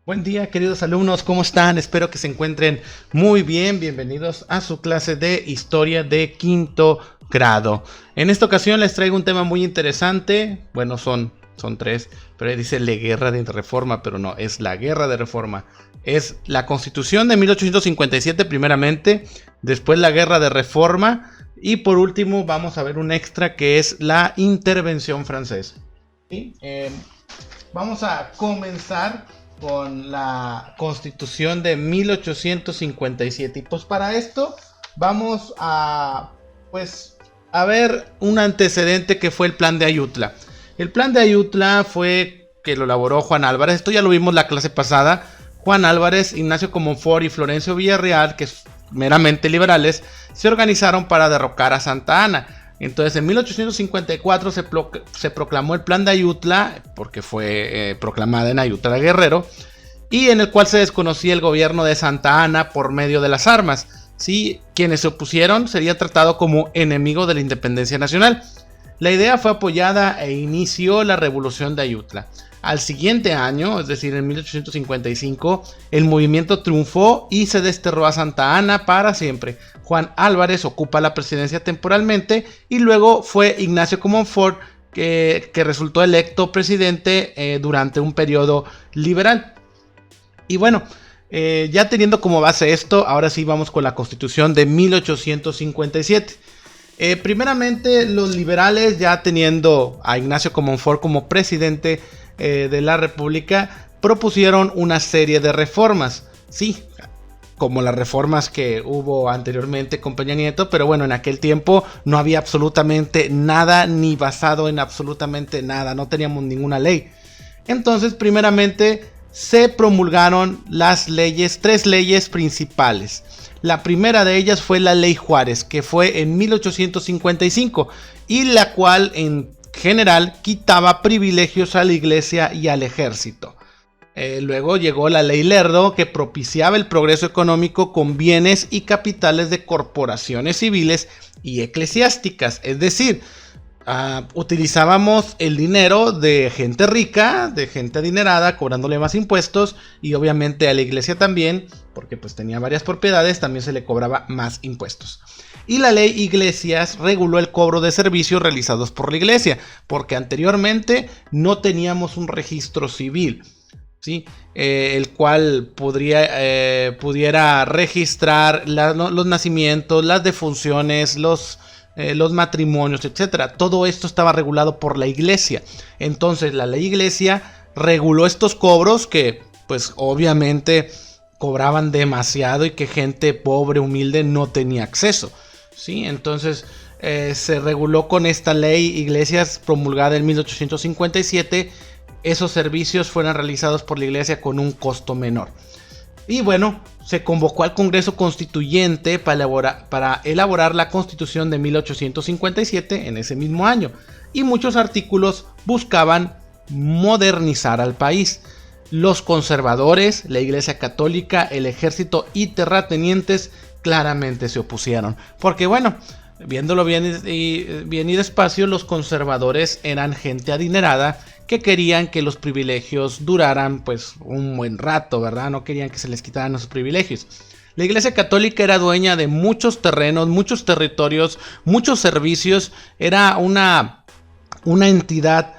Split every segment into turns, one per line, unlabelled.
Buen día, queridos alumnos, ¿cómo están? Espero que se encuentren muy bien. Bienvenidos a su clase de Historia de quinto grado. En esta ocasión les traigo un tema muy interesante. Bueno, son tres, pero dice la guerra de reforma, pero no, es la guerra de reforma. Es la Constitución de 1857 primeramente, después la guerra de reforma y por último vamos a ver un extra que es la intervención francesa. ¿Sí? Vamos a comenzar con la Constitución de 1857 y pues para esto vamos a ver un antecedente que fue el Plan de Ayutla. El Plan de Ayutla fue que lo elaboró Juan Álvarez. Esto ya lo vimos la clase pasada. Juan Álvarez, Ignacio Comonfort y Florencio Villarreal, que es meramente liberales, se organizaron para derrocar a Santa Anna. Entonces en 1854 se proclamó el Plan de Ayutla, porque fue proclamada en Ayutla Guerrero, y en el cual se desconocía el gobierno de Santa Anna por medio de las armas. ¿Sí? Quienes se opusieron sería tratado como enemigo de la independencia nacional. La idea fue apoyada e inició la revolución de Ayutla. Al siguiente año, es decir, en 1855, el movimiento triunfó y se desterró a Santa Anna para siempre. Juan Álvarez ocupa la presidencia temporalmente y luego fue Ignacio Comonfort que resultó electo presidente durante un periodo liberal. Y bueno, ya teniendo como base esto, ahora sí vamos con la Constitución de 1857. Primeramente, los liberales, ya teniendo a Ignacio Comonfort como presidente de la República, propusieron una serie de reformas. Sí, como las reformas que hubo anteriormente con Peña Nieto, pero bueno, en aquel tiempo no había absolutamente nada, ni basado en absolutamente nada, no teníamos ninguna ley. Entonces, primeramente, se promulgaron tres leyes principales. La primera de ellas fue la Ley Juárez, que fue en 1855, y la cual en general quitaba privilegios a la iglesia y al ejército. Luego llegó la Ley Lerdo, que propiciaba el progreso económico con bienes y capitales de corporaciones civiles y eclesiásticas, es decir, utilizábamos el dinero de gente rica, de gente adinerada, cobrándole más impuestos, y obviamente a la iglesia también, porque pues tenía varias propiedades, también se le cobraba más impuestos. Y la ley Iglesias reguló el cobro de servicios realizados por la iglesia, porque anteriormente no teníamos un registro civil, ¿sí? El cual pudiera registrar los nacimientos, las defunciones, los matrimonios, etcétera. Todo esto estaba regulado por la iglesia. Entonces la ley Iglesia reguló estos cobros que pues obviamente cobraban demasiado y que gente pobre, humilde no tenía acceso, ¿sí? Entonces se reguló con esta ley Iglesias promulgada en 1857. Esos servicios fueron realizados por la iglesia con un costo menor. Y bueno, se convocó al Congreso Constituyente para elaborar la Constitución de 1857 en ese mismo año. Y muchos artículos buscaban modernizar al país. Los conservadores, la Iglesia Católica, el Ejército y terratenientes claramente se opusieron. Porque bueno, viéndolo bien y despacio, los conservadores eran gente adinerada que querían que los privilegios duraran pues un buen rato, ¿verdad? No querían que se les quitaran esos privilegios. La Iglesia Católica era dueña de muchos terrenos, muchos territorios, muchos servicios. Era una entidad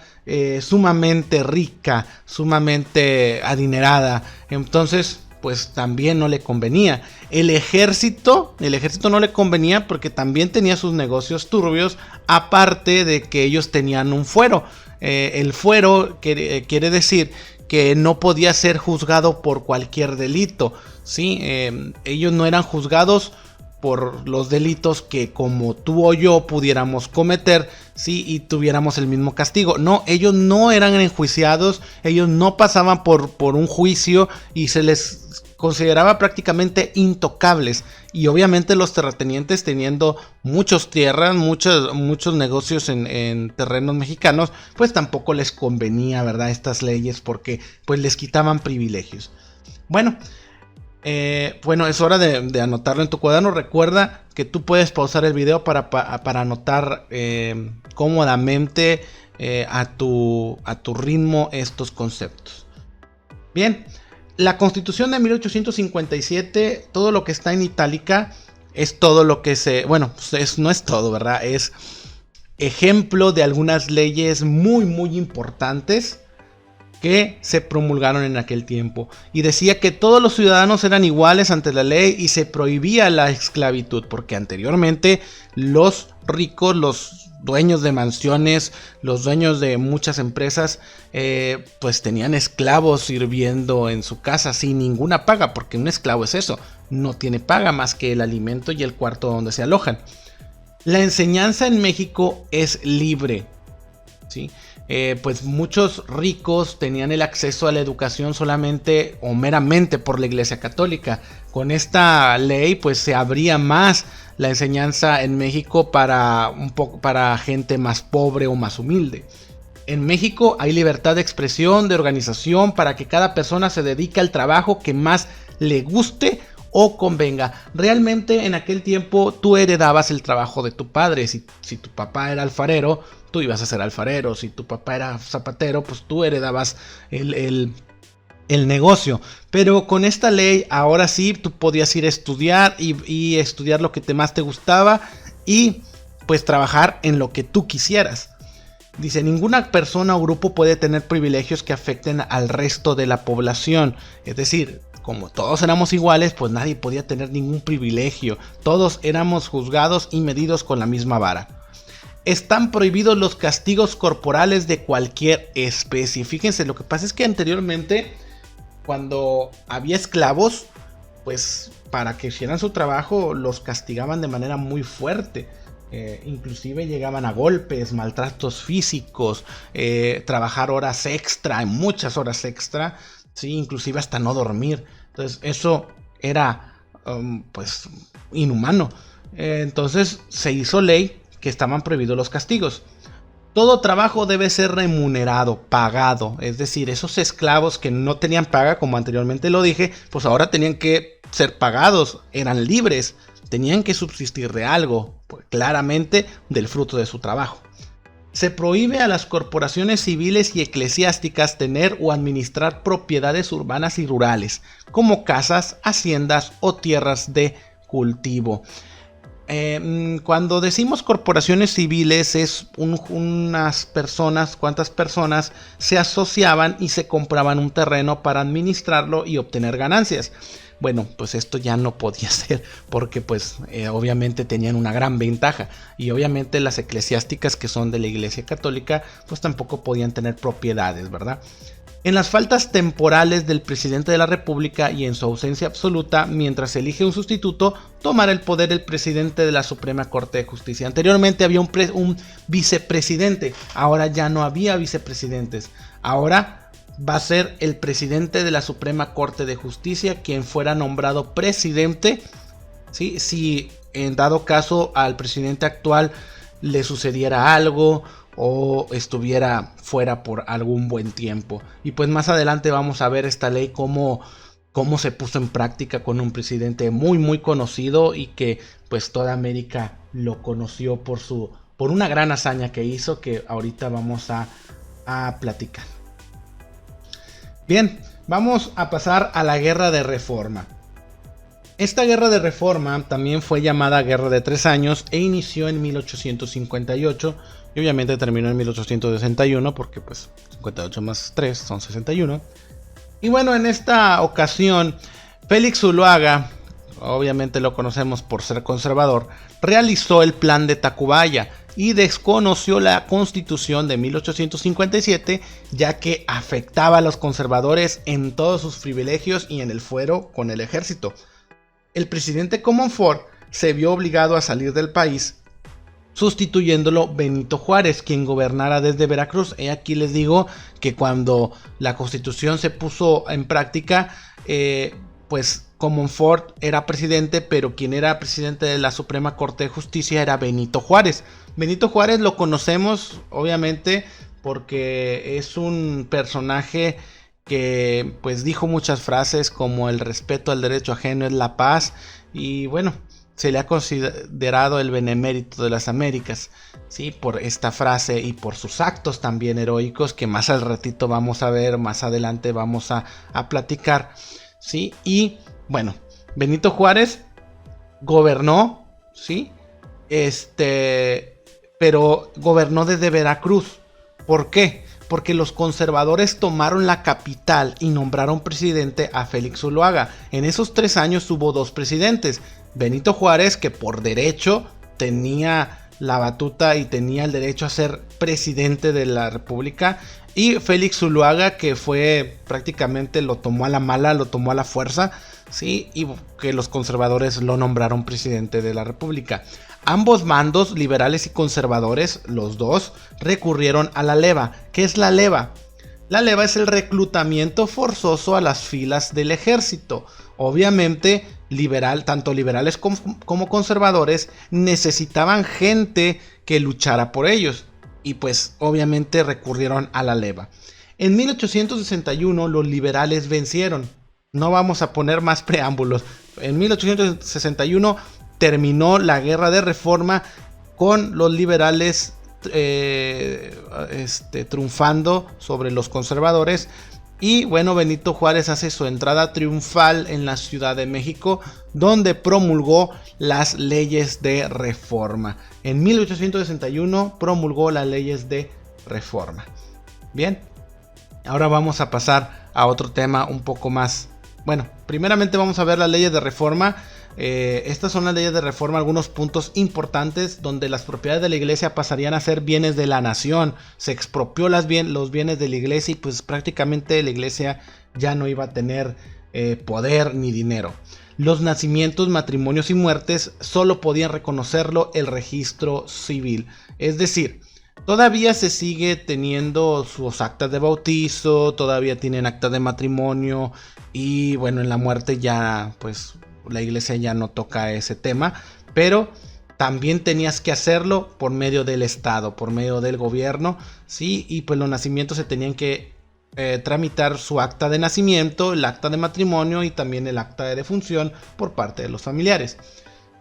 sumamente rica, sumamente adinerada. Entonces pues también no le convenía. El ejército no le convenía porque también tenía sus negocios turbios, aparte de que ellos tenían un fuero. El fuero quiere decir que no podía ser juzgado por cualquier delito, ¿sí? Ellos no eran juzgados por los delitos que como tú o yo pudiéramos cometer, ¿sí? Y tuviéramos el mismo castigo. No, ellos no eran enjuiciados, ellos no pasaban por un juicio y se les consideraba prácticamente intocables. Y obviamente los terratenientes, teniendo muchas tierras, muchos negocios en terrenos mexicanos, pues tampoco les convenía, ¿verdad? Estas leyes, porque pues les quitaban privilegios. Bueno, es hora de anotarlo en tu cuaderno. Recuerda que tú puedes pausar el video para anotar cómodamente a tu ritmo estos conceptos. Bien, la Constitución de 1857, todo lo que está en itálica, es todo lo que bueno, no es todo, ¿verdad? Es ejemplo de algunas leyes muy, muy importantes que se promulgaron en aquel tiempo. Y decía que todos los ciudadanos eran iguales ante la ley y se prohibía la esclavitud, porque anteriormente los ricos, los dueños de mansiones, los dueños de muchas empresas, pues tenían esclavos sirviendo en su casa sin ninguna paga, porque un esclavo es eso, no tiene paga más que el alimento y el cuarto donde se alojan. La enseñanza en México es libre, ¿sí? Pues muchos ricos tenían el acceso a la educación solamente o meramente por la Iglesia Católica. Con esta ley pues se abría más la enseñanza en México para gente más pobre o más humilde. En México hay libertad de expresión, de organización, para que cada persona se dedique al trabajo que más le guste o convenga. Realmente en aquel tiempo tú heredabas el trabajo de tu padre. Si tu papá era alfarero, tú ibas a ser alfarero. Si tu papá era zapatero, pues tú heredabas el negocio. Pero con esta ley ahora sí tú podías ir a estudiar y estudiar lo que más te gustaba y pues trabajar en lo que tú quisieras. Dice, ninguna persona o grupo puede tener privilegios que afecten al resto de la población. Es decir, como todos éramos iguales, pues nadie podía tener ningún privilegio. Todos éramos juzgados y medidos con la misma vara. Están prohibidos los castigos corporales de cualquier especie. Fíjense, lo que pasa es que anteriormente, cuando había esclavos, pues para que hicieran su trabajo los castigaban de manera muy fuerte. Inclusive llegaban a golpes, maltratos físicos, trabajar horas extra, muchas horas extra, ¿sí? Inclusive hasta no dormir. Entonces eso era pues inhumano. Entonces se hizo ley que estaban prohibidos los castigos. Todo trabajo debe ser remunerado, pagado. Es decir, esos esclavos que no tenían paga, como anteriormente lo dije, pues ahora tenían que ser pagados, eran libres, tenían que subsistir de algo, pues claramente del fruto de su trabajo. Se prohíbe a las corporaciones civiles y eclesiásticas tener o administrar propiedades urbanas y rurales, como casas, haciendas o tierras de cultivo. Cuando decimos corporaciones civiles es cuántas personas se asociaban y se compraban un terreno para administrarlo y obtener ganancias. Bueno, pues esto ya no podía ser porque pues obviamente tenían una gran ventaja y obviamente las eclesiásticas que son de la Iglesia Católica pues tampoco podían tener propiedades, ¿verdad? En las faltas temporales del presidente de la República y en su ausencia absoluta, mientras se elige un sustituto, tomará el poder el presidente de la Suprema Corte de Justicia. Anteriormente había un vicepresidente, ahora ya no había vicepresidentes. Ahora va a ser el presidente de la Suprema Corte de Justicia quien fuera nombrado presidente, ¿sí? Si en dado caso al presidente actual le sucediera algo o estuviera fuera por algún buen tiempo. Y pues más adelante vamos a ver esta ley cómo se puso en práctica con un presidente muy muy conocido y que pues toda América lo conoció por una gran hazaña que hizo, que ahorita vamos a platicar. Bien, vamos a pasar a la Guerra de Reforma. Esta Guerra de Reforma también fue llamada Guerra de 3 años e inició en 1858 y obviamente terminó en 1861 porque pues 58 más 3 son 61. Y bueno, en esta ocasión Félix Zuloaga, obviamente lo conocemos por ser conservador, realizó el Plan de Tacubaya y desconoció la Constitución de 1857 ya que afectaba a los conservadores en todos sus privilegios y en el fuero con el ejército. El presidente Comonfort se vio obligado a salir del país, sustituyéndolo Benito Juárez, quien gobernara desde Veracruz. Y aquí les digo que cuando la Constitución se puso en práctica, pues Comonfort era presidente, pero quien era presidente de la Suprema Corte de Justicia era Benito Juárez. Benito Juárez lo conocemos obviamente porque es un personaje que pues dijo muchas frases como el respeto al derecho ajeno es la paz, y bueno, se le ha considerado el benemérito de las Américas, ¿sí? Por esta frase y por sus actos también heroicos que más al ratito vamos a ver, más adelante vamos a platicar, ¿sí? Y bueno, Benito Juárez gobernó, ¿sí? Pero gobernó desde Veracruz. ¿Por qué? Porque los conservadores tomaron la capital y nombraron presidente a Félix Zuloaga. En esos 3 años hubo 2 presidentes. Benito Juárez, que por derecho tenía la batuta y tenía el derecho a ser presidente de la República, y Félix Zuloaga, que fue prácticamente lo tomó a la mala, lo tomó a la fuerza, ¿sí? Y que los conservadores lo nombraron presidente de la República. Ambos bandos, liberales y conservadores, los dos, recurrieron a la leva. ¿Qué es la leva? La leva es el reclutamiento forzoso a las filas del ejército. Obviamente, tanto liberales como conservadores necesitaban gente que luchara por ellos. Y pues obviamente recurrieron a la leva. En 1861 los liberales vencieron. No vamos a poner más preámbulos. En 1861 terminó la guerra de reforma con los liberales triunfando sobre los conservadores. Y bueno, Benito Juárez hace su entrada triunfal en la Ciudad de México, donde promulgó las leyes de reforma. En 1861 promulgó las leyes de reforma. Bien, ahora vamos a pasar a otro tema un poco más. Bueno, primeramente vamos a ver las leyes de reforma. Estas son las leyes de reforma, algunos puntos importantes donde las propiedades de la iglesia pasarían a ser bienes de la nación. Se expropió los bienes de la iglesia y pues prácticamente la iglesia ya no iba a tener poder ni dinero. Los nacimientos, matrimonios y muertes solo podían reconocerlo el registro civil. Es decir, todavía se sigue teniendo sus actas de bautizo, todavía tienen actas de matrimonio y bueno, en la muerte ya pues la iglesia ya no toca ese tema, pero también tenías que hacerlo por medio del Estado, por medio del gobierno, ¿sí? Y pues los nacimientos se tenían que tramitar su acta de nacimiento, el acta de matrimonio y también el acta de defunción por parte de los familiares.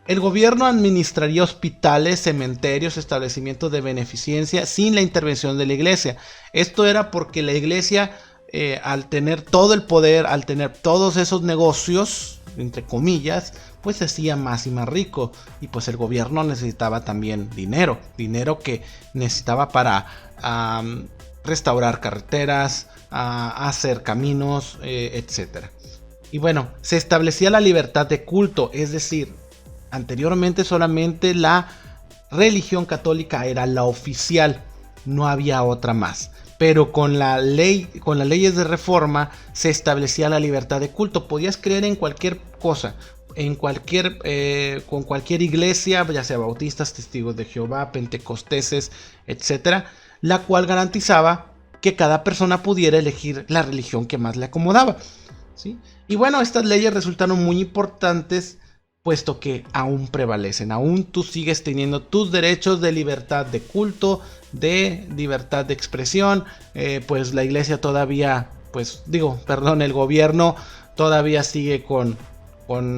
El gobierno administraría hospitales, cementerios, establecimientos de beneficencia sin la intervención de la iglesia. Esto era porque la iglesia, al tener todo el poder, al tener todos esos negocios, entre comillas, pues se hacía más y más rico. Y pues el gobierno necesitaba también dinero que necesitaba para restaurar carreteras, hacer caminos, etc. Y bueno, se establecía la libertad de culto, es decir, anteriormente solamente la religión católica era la oficial, no había otra más. Pero con las leyes de reforma se establecía la libertad de culto. Podías creer en cualquier cosa, con cualquier iglesia, ya sea bautistas, testigos de Jehová, pentecosteses, etc., la cual garantizaba que cada persona pudiera elegir la religión que más le acomodaba, ¿sí? Y bueno, estas leyes resultaron muy importantes, puesto que aún prevalecen, aún tú sigues teniendo tus derechos de libertad de culto, de libertad de expresión, pues la iglesia todavía, el gobierno todavía sigue con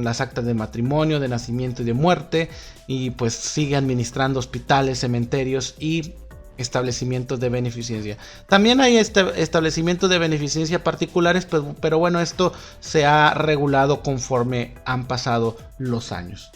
las actas de matrimonio, de nacimiento y de muerte, y pues sigue administrando hospitales, cementerios y establecimientos de beneficencia. También hay establecimientos de beneficencia particulares, pero bueno, esto se ha regulado conforme han pasado los años.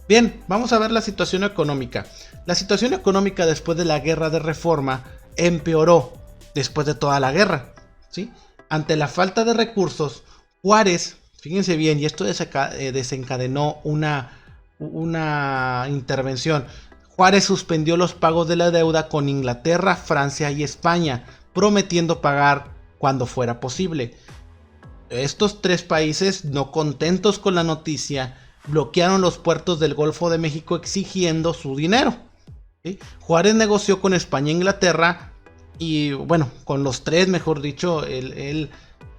Bien, vamos a ver la situación económica. La situación económica después de la guerra de reforma empeoró después de toda la guerra, ¿sí? Ante la falta de recursos, Juárez, fíjense bien, y esto desencadenó una intervención. Juárez suspendió los pagos de la deuda con Inglaterra, Francia y España, prometiendo pagar cuando fuera posible. Estos 3 países, no contentos con la noticia, bloquearon los puertos del Golfo de México exigiendo su dinero, ¿sí? Juárez negoció con España e Inglaterra y bueno, con los 3, mejor dicho, él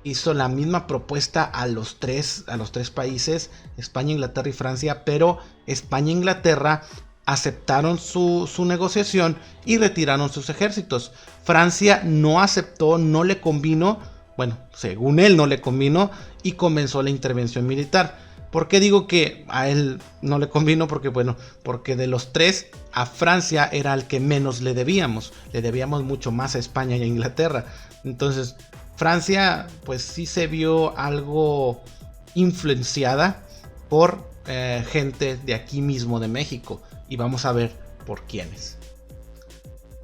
hizo la misma propuesta a los tres países, España, Inglaterra y Francia, pero España e Inglaterra aceptaron su negociación y retiraron sus ejércitos. Francia no aceptó, no le convino, bueno, según él no le convino, y comenzó la intervención militar. ¿Por qué digo que a él no le convino? Porque bueno, porque de los tres a Francia era el que menos le debíamos mucho más a España y a Inglaterra. Entonces Francia pues sí se vio algo influenciada por gente de aquí mismo de México, y vamos a ver por quiénes.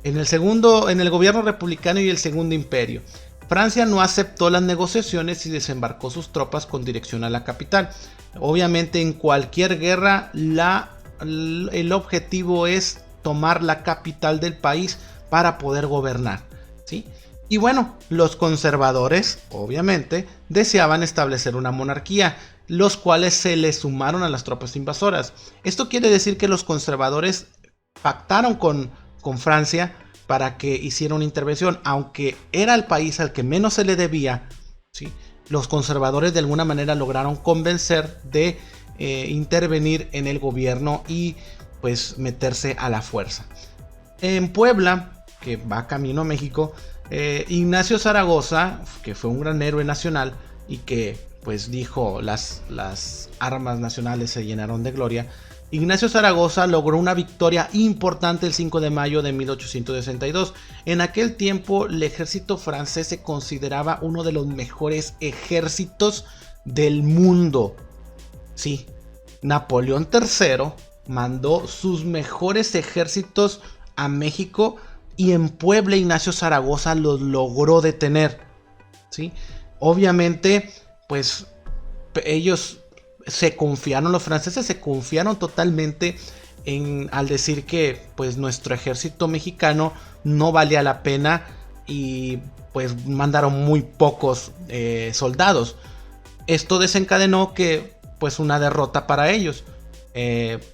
En el gobierno republicano y el Segundo Imperio, Francia no aceptó las negociaciones y desembarcó sus tropas con dirección a la capital. Obviamente en cualquier guerra el objetivo es tomar la capital del país para poder gobernar, ¿sí? Y bueno, los conservadores obviamente deseaban establecer una monarquía, los cuales se le sumaron a las tropas invasoras. Esto quiere decir que los conservadores pactaron con Francia para que hiciera una intervención, aunque era el país al que menos se le debía, ¿sí? Los conservadores de alguna manera lograron convencer de intervenir en el gobierno y pues meterse a la fuerza. En Puebla, que va camino a México, Ignacio Zaragoza, que fue un gran héroe nacional y que pues dijo las armas nacionales se llenaron de gloria, Ignacio Zaragoza logró una victoria importante el 5 de mayo de 1862. En aquel tiempo el ejército francés se consideraba uno de los mejores ejércitos del mundo. Sí, Napoleón III mandó sus mejores ejércitos a México y en Puebla Ignacio Zaragoza los logró detener, ¿sí? Obviamente, pues ellos los franceses se confiaron totalmente al decir que pues nuestro ejército mexicano no valía la pena y pues mandaron muy pocos soldados. Esto desencadenó que pues una derrota para ellos,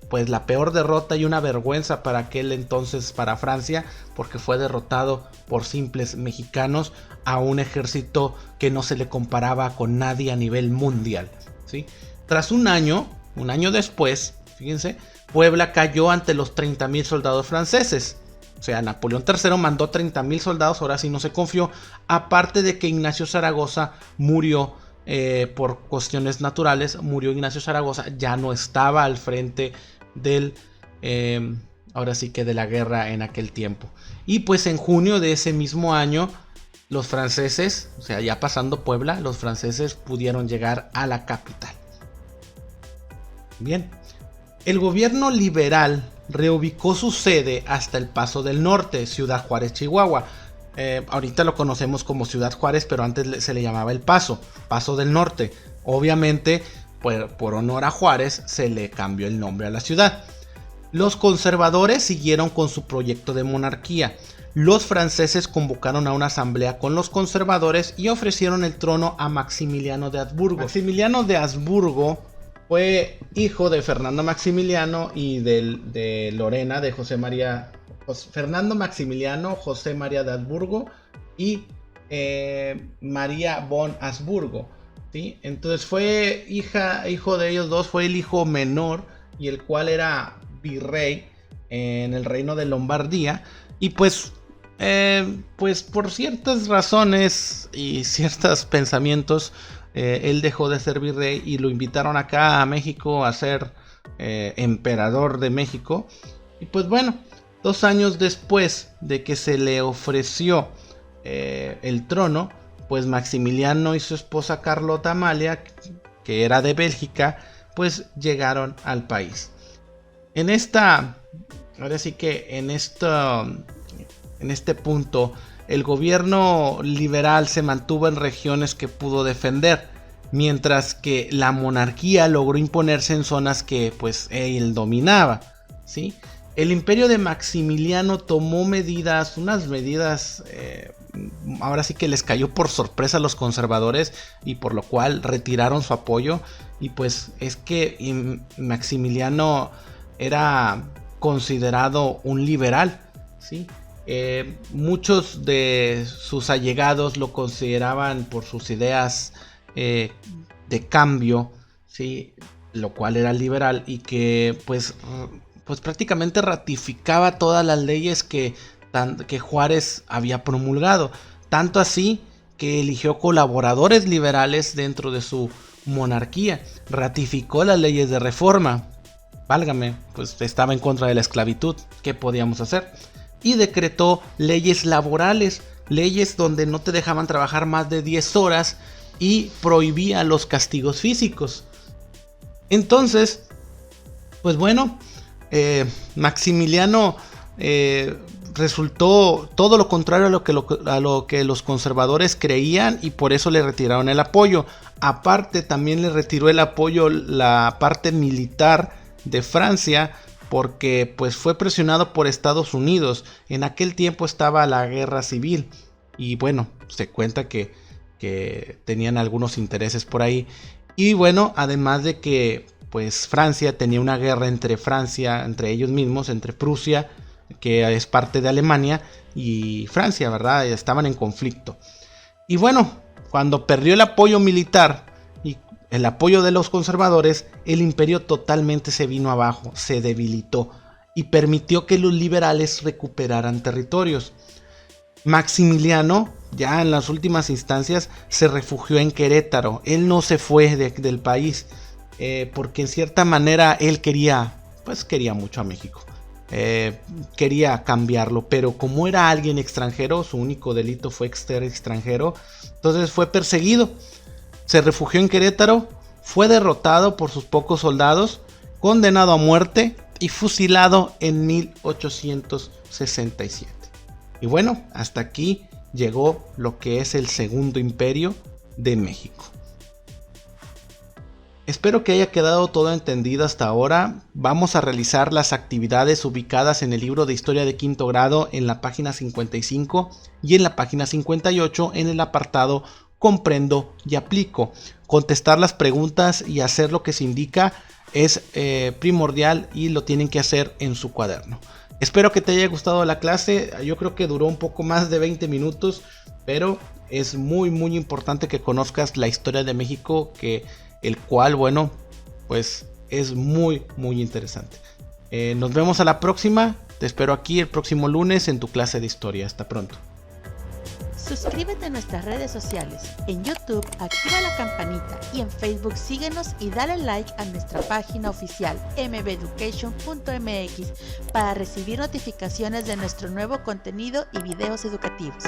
pues la peor derrota y una vergüenza para aquel entonces para Francia, porque fue derrotado por simples mexicanos a un ejército que no se le comparaba con nadie a nivel mundial, ¿sí? Tras un año después, fíjense, Puebla cayó ante los 30,000 soldados franceses. O sea, Napoleón III mandó 30,000 soldados, ahora sí no se confió. Aparte de que Ignacio Zaragoza murió por cuestiones naturales, murió Ignacio Zaragoza, ya no estaba al frente ahora sí que de la guerra en aquel tiempo. Y pues en junio de ese mismo año, los franceses, o sea, ya pasando Puebla, los franceses pudieron llegar a la capital. Bien, el gobierno liberal reubicó su sede hasta El Paso del Norte, Ciudad Juárez, Chihuahua. Ahorita lo conocemos como Ciudad Juárez, pero antes se le llamaba El Paso del Norte. Obviamente, por honor a Juárez, se le cambió el nombre a la ciudad. Los conservadores siguieron con su proyecto de monarquía. Los franceses convocaron a una asamblea con los conservadores y ofrecieron el trono a Maximiliano de Habsburgo. Maximiliano de Habsburgo fue hijo de Fernando Maximiliano y de Lorena, de José María. Fernando Maximiliano, José María de Habsburgo y María von Habsburgo, ¿sí? Entonces fue hijo de ellos dos, fue el hijo menor, y el cual era virrey en el reino de Lombardía. Y pues por ciertas razones y ciertos pensamientos, él dejó de ser virrey y lo invitaron acá a México a ser emperador de México. Y pues bueno, 2 años después de que se le ofreció el trono, pues Maximiliano y su esposa Carlota Amalia, que era de Bélgica, pues llegaron al país. En este punto, el gobierno liberal se mantuvo en regiones que pudo defender, mientras que la monarquía logró imponerse en zonas que pues él dominaba, ¿sí? El imperio de Maximiliano tomó unas medidas, ahora sí que les cayó por sorpresa a los conservadores, y por lo cual retiraron su apoyo. Y pues es que Maximiliano era considerado un liberal, ¿sí? Muchos de sus allegados lo consideraban por sus ideas de cambio, ¿sí? Lo cual era liberal, y que pues prácticamente ratificaba todas las leyes que Juárez había promulgado. Tanto así que eligió colaboradores liberales dentro de su monarquía, ratificó las leyes de reforma. Válgame, pues estaba en contra de la esclavitud, ¿qué podíamos hacer? Y decretó leyes laborales, leyes donde no te dejaban trabajar más de 10 horas y prohibía los castigos físicos. Entonces, pues bueno, Maximiliano resultó todo lo contrario a lo que los conservadores creían, y por eso le retiraron el apoyo. Aparte, también le retiró el apoyo la parte militar de Francia, porque pues fue presionado por Estados Unidos. En aquel tiempo estaba la guerra civil y bueno, se cuenta que tenían algunos intereses por ahí. Y bueno, además de que pues Francia tenía una guerra entre ellos mismos, entre Prusia, que es parte de Alemania, y Francia, ¿verdad? Estaban en conflicto. Y bueno, cuando perdió el apoyo militar y el apoyo de los conservadores, el imperio totalmente se vino abajo, se debilitó y permitió que los liberales recuperaran territorios. Maximiliano, ya en las últimas instancias, se refugió en Querétaro. Él no se fue del país, porque en cierta manera él quería mucho a México. Quería cambiarlo, pero como era alguien extranjero, su único delito fue ser extranjero, entonces fue perseguido. Se refugió en Querétaro, fue derrotado por sus pocos soldados, condenado a muerte y fusilado en 1867. Y bueno, hasta aquí llegó lo que es el Segundo Imperio de México. Espero que haya quedado todo entendido hasta ahora. Vamos a realizar las actividades ubicadas en el libro de Historia de Quinto Grado en la página 55 y en la página 58 en el apartado Comprendo y aplico. Contestar las preguntas y hacer lo que se indica es primordial y lo tienen que hacer en su cuaderno. Espero que te haya gustado la clase. Yo creo que duró un poco más de 20 minutos, pero es muy importante que conozcas la historia de México, el cual, bueno, pues es muy interesante. Nos vemos a la próxima. Te espero aquí el próximo lunes en tu clase de historia. Hasta pronto.
Suscríbete a nuestras redes sociales. En YouTube, activa la campanita y en Facebook síguenos y dale like a nuestra página oficial mbeducation.mx para recibir notificaciones de nuestro nuevo contenido y videos educativos.